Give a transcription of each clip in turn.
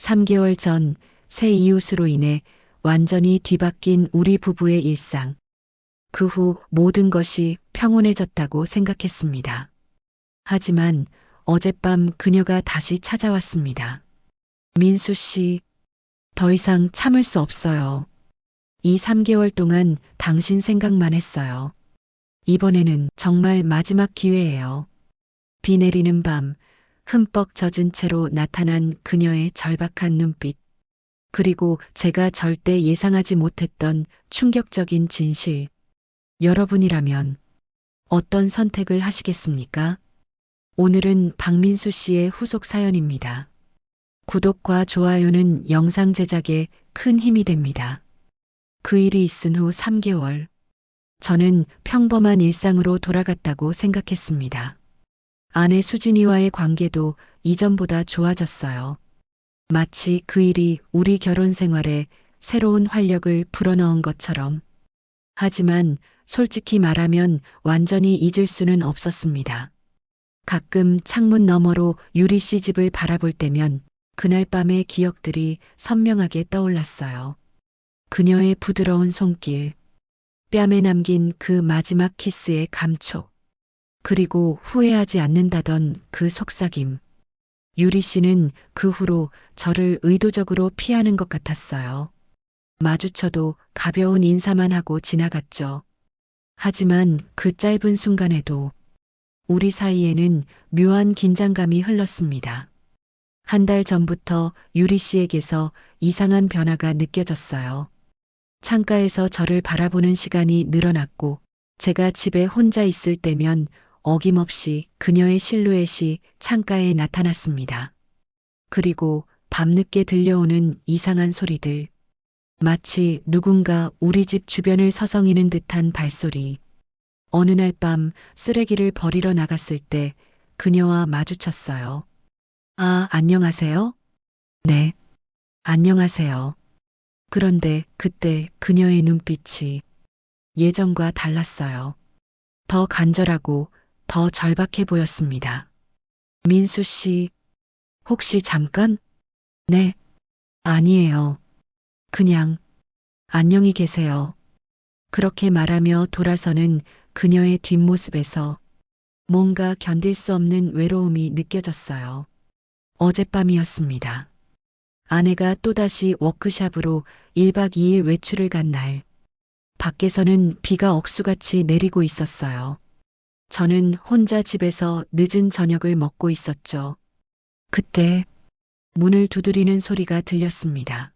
3개월 전 새 이웃으로 인해 완전히 뒤바뀐 우리 부부의 일상. 그 후 모든 것이 평온해졌다고 생각했습니다. 하지만 어젯밤 그녀가 다시 찾아왔습니다. 민수 씨, 더 이상 참을 수 없어요. 이 3개월 동안 당신 생각만 했어요. 이번에는 정말 마지막 기회예요. 비 내리는 밤, 흠뻑 젖은 채로 나타난 그녀의 절박한 눈빛. 그리고 제가 절대 예상하지 못했던 충격적인 진실. 여러분이라면 어떤 선택을 하시겠습니까? 오늘은 박민수 씨의 후속 사연입니다. 구독과 좋아요는 영상 제작에 큰 힘이 됩니다. 그 일이 있은 후 3개월. 저는 평범한 일상으로 돌아갔다고 생각했습니다. 아내 수진이와의 관계도 이전보다 좋아졌어요. 마치 그 일이 우리 결혼 생활에 새로운 활력을 불어넣은 것처럼. 하지만 솔직히 말하면 완전히 잊을 수는 없었습니다. 가끔 창문 너머로 유리 씨 집을 바라볼 때면 그날 밤의 기억들이 선명하게 떠올랐어요. 그녀의 부드러운 손길, 뺨에 남긴 그 마지막 키스의 감촉, 그리고 후회하지 않는다던 그 속삭임. 유리 씨는 그 후로 저를 의도적으로 피하는 것 같았어요. 마주쳐도 가벼운 인사만 하고 지나갔죠. 하지만 그 짧은 순간에도 우리 사이에는 묘한 긴장감이 흘렀습니다. 한 달 전부터 유리 씨에게서 이상한 변화가 느껴졌어요. 창가에서 저를 바라보는 시간이 늘어났고, 제가 집에 혼자 있을 때면 어김없이 그녀의 실루엣이 창가에 나타났습니다. 그리고 밤늦게 들려오는 이상한 소리들. 마치 누군가 우리 집 주변을 서성이는 듯한 발소리. 어느 날 밤 쓰레기를 버리러 나갔을 때 그녀와 마주쳤어요. 아, 안녕하세요? 네, 안녕하세요. 그런데 그때 그녀의 눈빛이 예전과 달랐어요. 더 간절하고 더 절박해 보였습니다. 민수 씨, 혹시 잠깐? 네, 아니에요. 그냥, 안녕히 계세요. 그렇게 말하며 돌아서는 그녀의 뒷모습에서 뭔가 견딜 수 없는 외로움이 느껴졌어요. 어젯밤이었습니다. 아내가 또다시 워크샵으로 1박 2일 외출을 간 날. 밖에서는 비가 억수같이 내리고 있었어요. 저는 혼자 집에서 늦은 저녁을 먹고 있었죠. 그때 문을 두드리는 소리가 들렸습니다.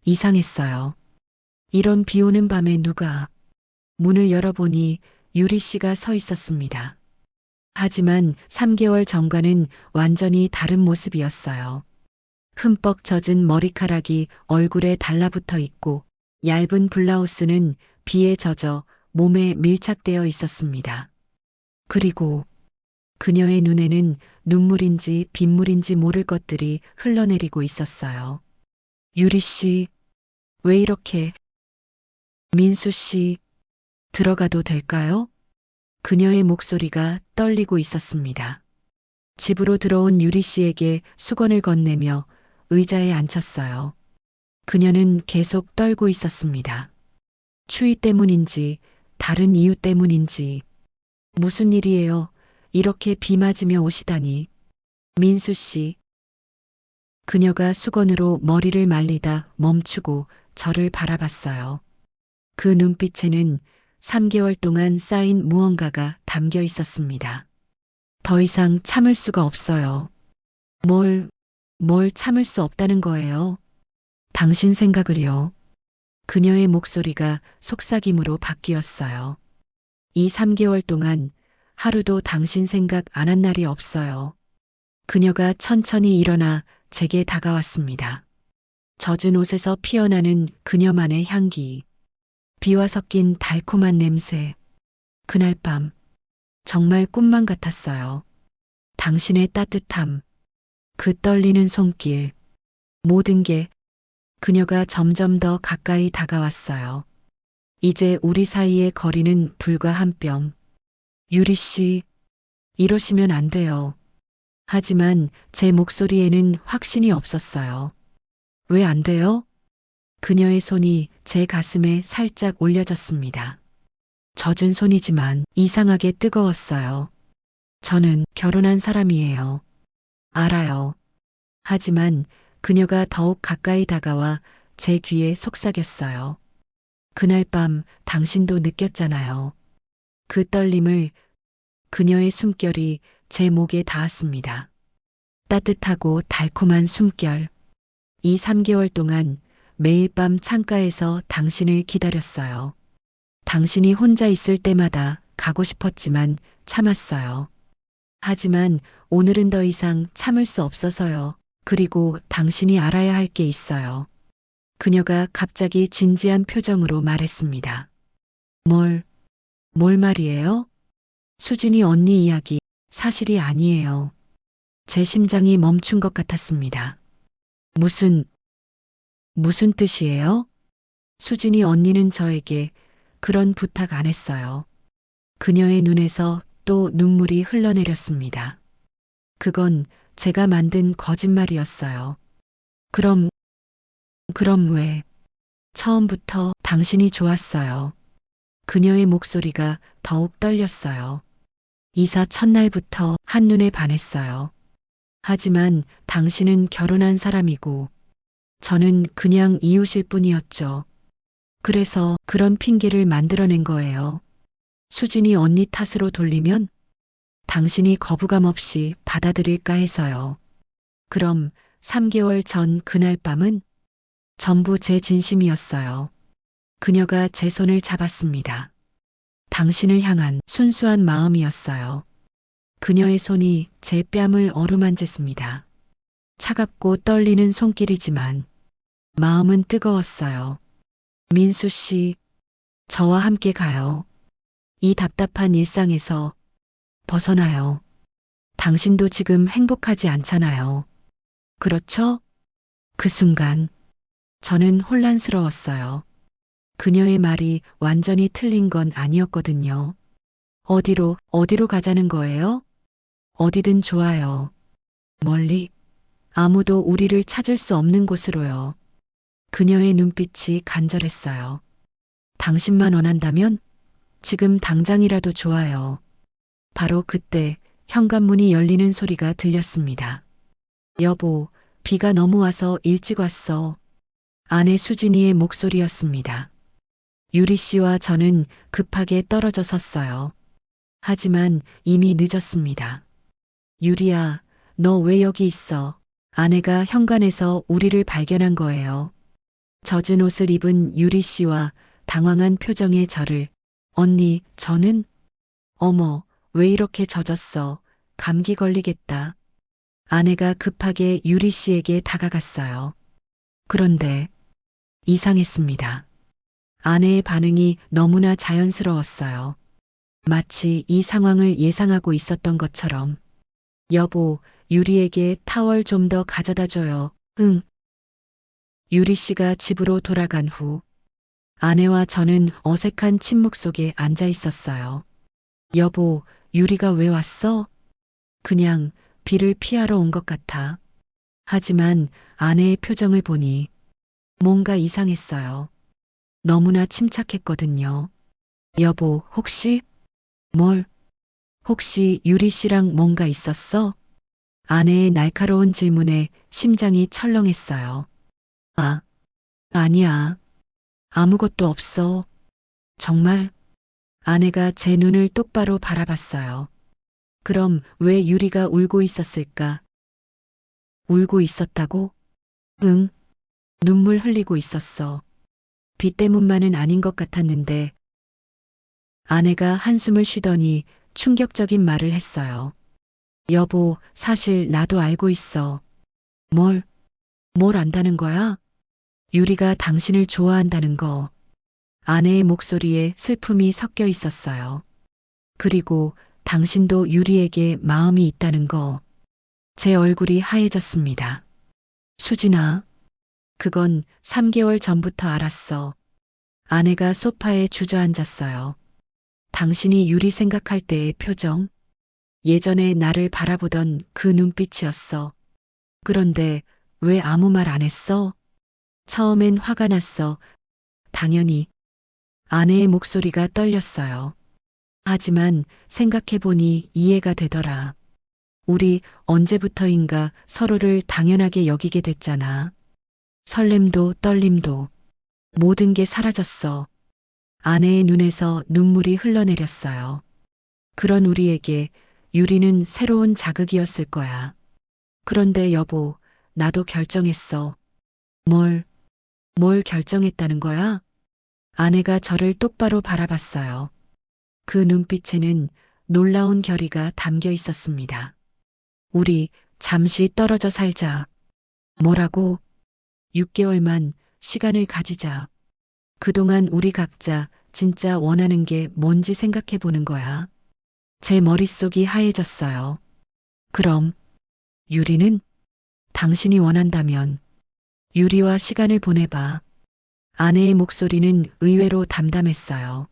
이상했어요. 이런 비 오는 밤에 누가 문을 열어보니 유리 씨가 서 있었습니다. 하지만 3개월 전과는 완전히 다른 모습이었어요. 흠뻑 젖은 머리카락이 얼굴에 달라붙어 있고 얇은 블라우스는 비에 젖어 몸에 밀착되어 있었습니다. 그리고 그녀의 눈에는 눈물인지 빗물인지 모를 것들이 흘러내리고 있었어요. 유리 씨, 왜 이렇게? 민수 씨, 들어가도 될까요? 그녀의 목소리가 떨리고 있었습니다. 집으로 들어온 유리 씨에게 수건을 건네며 의자에 앉혔어요. 그녀는 계속 떨고 있었습니다. 추위 때문인지 다른 이유 때문인지. 무슨 일이에요? 이렇게 비 맞으며 오시다니. 민수 씨. 그녀가 수건으로 머리를 말리다 멈추고 저를 바라봤어요. 그 눈빛에는 3개월 동안 쌓인 무언가가 담겨 있었습니다. 더 이상 참을 수가 없어요. 뭘 참을 수 없다는 거예요? 당신 생각을요. 그녀의 목소리가 속삭임으로 바뀌었어요. 이 3개월 동안 하루도 당신 생각 안 한 날이 없어요. 그녀가 천천히 일어나 제게 다가왔습니다. 젖은 옷에서 피어나는 그녀만의 향기. 비와 섞인 달콤한 냄새. 그날 밤 정말 꿈만 같았어요. 당신의 따뜻함, 그 떨리는 손길, 모든 게. 그녀가 점점 더 가까이 다가왔어요. 이제 우리 사이의 거리는 불과 한 뼘. 유리 씨, 이러시면 안 돼요. 하지만 제 목소리에는 확신이 없었어요. 왜 안 돼요? 그녀의 손이 제 가슴에 살짝 올려졌습니다. 젖은 손이지만 이상하게 뜨거웠어요. 저는 결혼한 사람이에요. 알아요. 하지만 그녀가 더욱 가까이 다가와 제 귀에 속삭였어요. 그날 밤 당신도 느꼈잖아요. 그 떨림을. 그녀의 숨결이 제 목에 닿았습니다. 따뜻하고 달콤한 숨결. 이 3개월 동안 매일 밤 창가에서 당신을 기다렸어요. 당신이 혼자 있을 때마다 가고 싶었지만 참았어요. 하지만 오늘은 더 이상 참을 수 없어서요. 그리고 당신이 알아야 할 게 있어요. 그녀가 갑자기 진지한 표정으로 말했습니다. 뭘 말이에요? 수진이 언니 이야기 사실이 아니에요. 제 심장이 멈춘 것 같았습니다. 무슨 뜻이에요? 수진이 언니는 저에게 그런 부탁 안 했어요. 그녀의 눈에서 또 눈물이 흘러내렸습니다. 그건 제가 만든 거짓말이었어요. 그럼, 그럼 왜? 처음부터 당신이 좋았어요. 그녀의 목소리가 더욱 떨렸어요. 이사 첫날부터 한눈에 반했어요. 하지만 당신은 결혼한 사람이고 저는 그냥 이웃일 뿐이었죠. 그래서 그런 핑계를 만들어낸 거예요. 수진이 언니 탓으로 돌리면 당신이 거부감 없이 받아들일까 해서요. 그럼 3개월 전 그날 밤은 전부 제 진심이었어요. 그녀가 제 손을 잡았습니다. 당신을 향한 순수한 마음이었어요. 그녀의 손이 제 뺨을 어루만졌습니다. 차갑고 떨리는 손길이지만 마음은 뜨거웠어요. 민수 씨, 저와 함께 가요. 이 답답한 일상에서 벗어나요. 당신도 지금 행복하지 않잖아요. 그렇죠? 그 순간 저는 혼란스러웠어요. 그녀의 말이 완전히 틀린 건 아니었거든요. 어디로 가자는 거예요? 어디든 좋아요. 멀리, 아무도 우리를 찾을 수 없는 곳으로요. 그녀의 눈빛이 간절했어요. 당신만 원한다면 지금 당장이라도 좋아요. 바로 그때 현관문이 열리는 소리가 들렸습니다. 여보, 비가 너무 와서 일찍 왔어. 아내 수진이의 목소리였습니다. 유리 씨와 저는 급하게 떨어져 섰어요. 하지만 이미 늦었습니다. 유리야, 너 왜 여기 있어? 아내가 현관에서 우리를 발견한 거예요. 젖은 옷을 입은 유리 씨와 당황한 표정의 저를. 언니, 저는? 어머, 왜 이렇게 젖었어? 감기 걸리겠다. 아내가 급하게 유리 씨에게 다가갔어요. 그런데 이상했습니다. 아내의 반응이 너무나 자연스러웠어요. 마치 이 상황을 예상하고 있었던 것처럼. 여보, 유리에게 타월 좀 더 가져다 줘요. 응. 유리 씨가 집으로 돌아간 후 아내와 저는 어색한 침묵 속에 앉아 있었어요. 여보, 유리가 왜 왔어? 그냥 비를 피하러 온 것 같아. 하지만 아내의 표정을 보니 뭔가 이상했어요. 너무나 침착했거든요. 여보, 혹시 유리 씨랑 뭔가 있었어? 아내의 날카로운 질문에 심장이 철렁했어요. 아니야. 아무것도 없어. 정말? 아내가 제 눈을 똑바로 바라봤어요. 그럼 왜 유리가 울고 있었을까? 울고 있었다고? 응. 눈물 흘리고 있었어. 비 때문만은 아닌 것 같았는데 아내가 한숨을 쉬더니 충격적인 말을 했어요. 여보, 사실 나도 알고 있어. 뭘 안다는 거야? 유리가 당신을 좋아한다는 거. 아내의 목소리에 슬픔이 섞여 있었어요. 그리고 당신도 유리에게 마음이 있다는 거. 제 얼굴이 하얘졌습니다. 수진아, 그건 3개월 전부터 알았어. 아내가 소파에 주저앉았어요. 당신이 유리 생각할 때의 표정, 예전에 나를 바라보던 그 눈빛이었어. 그런데 왜 아무 말 안 했어? 처음엔 화가 났어. 당연히. 아내의 목소리가 떨렸어요. 하지만 생각해보니 이해가 되더라. 우리 언제부터인가 서로를 당연하게 여기게 됐잖아. 설렘도 떨림도 모든 게 사라졌어. 아내의 눈에서 눈물이 흘러내렸어요. 그런 우리에게 유리는 새로운 자극이었을 거야. 그런데 여보, 나도 결정했어. 뭘, 뭘 결정했다는 거야? 아내가 저를 똑바로 바라봤어요. 그 눈빛에는 놀라운 결의가 담겨 있었습니다. 우리 잠시 떨어져 살자. 뭐라고? 6개월만 시간을 가지자. 그동안 우리 각자 진짜 원하는 게 뭔지 생각해 보는 거야. 제 머릿속이 하얘졌어요. 그럼 유리는? 당신이 원한다면 유리와 시간을 보내봐. 아내의 목소리는 의외로 담담했어요.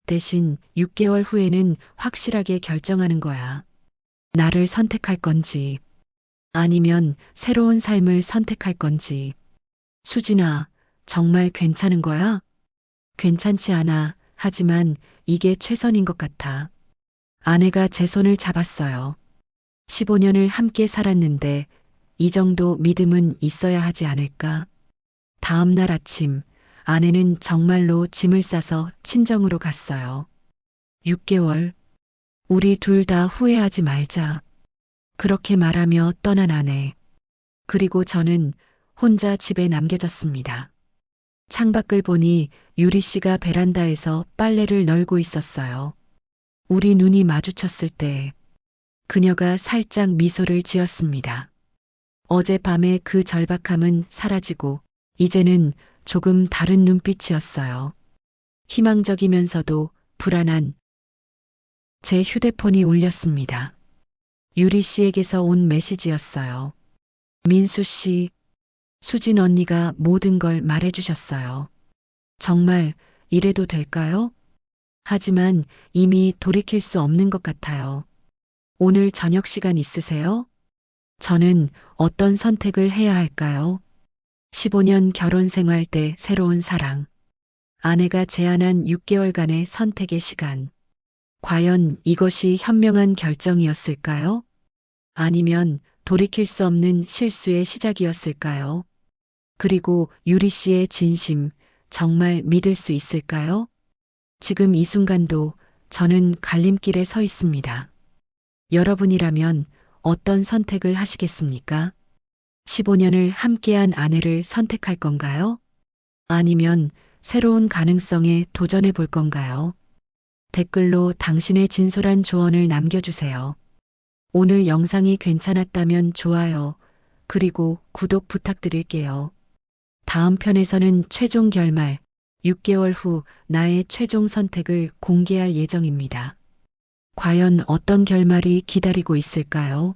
대신 6개월 후에는 확실하게 결정하는 거야. 나를 선택할 건지 아니면 새로운 삶을 선택할 건지. 수진아, 정말 괜찮은 거야? 괜찮지 않아. 하지만 이게 최선인 것 같아. 아내가 제 손을 잡았어요. 15년을 함께 살았는데 이 정도 믿음은 있어야 하지 않을까? 다음 날 아침, 아내는 정말로 짐을 싸서 친정으로 갔어요. 6개월. 우리 둘 다 후회하지 말자. 그렇게 말하며 떠난 아내. 그리고 저는 혼자 집에 남겨졌습니다. 창밖을 보니 유리 씨가 베란다에서 빨래를 널고 있었어요. 우리 눈이 마주쳤을 때 그녀가 살짝 미소를 지었습니다. 어젯밤의 그 절박함은 사라지고 이제는 조금 다른 눈빛이었어요. 희망적이면서도 불안한. 제 휴대폰이 울렸습니다. 유리 씨에게서 온 메시지였어요. 민수 씨, 수진 언니가 모든 걸 말해주셨어요. 정말 이래도 될까요? 하지만 이미 돌이킬 수 없는 것 같아요. 오늘 저녁 시간 있으세요? 저는 어떤 선택을 해야 할까요? 15년 결혼 생활 때 새로운 사랑. 아내가 제안한 6개월간의 선택의 시간. 과연 이것이 현명한 결정이었을까요? 아니면 돌이킬 수 없는 실수의 시작이었을까요? 그리고 유리 씨의 진심, 정말 믿을 수 있을까요? 지금 이 순간도 저는 갈림길에 서 있습니다. 여러분이라면 어떤 선택을 하시겠습니까? 15년을 함께한 아내를 선택할 건가요? 아니면 새로운 가능성에 도전해 볼 건가요? 댓글로 당신의 진솔한 조언을 남겨주세요. 오늘 영상이 괜찮았다면 좋아요, 그리고 구독 부탁드릴게요. 다음 편에서는 최종 결말, 6개월 후 나의 최종 선택을 공개할 예정입니다. 과연 어떤 결말이 기다리고 있을까요?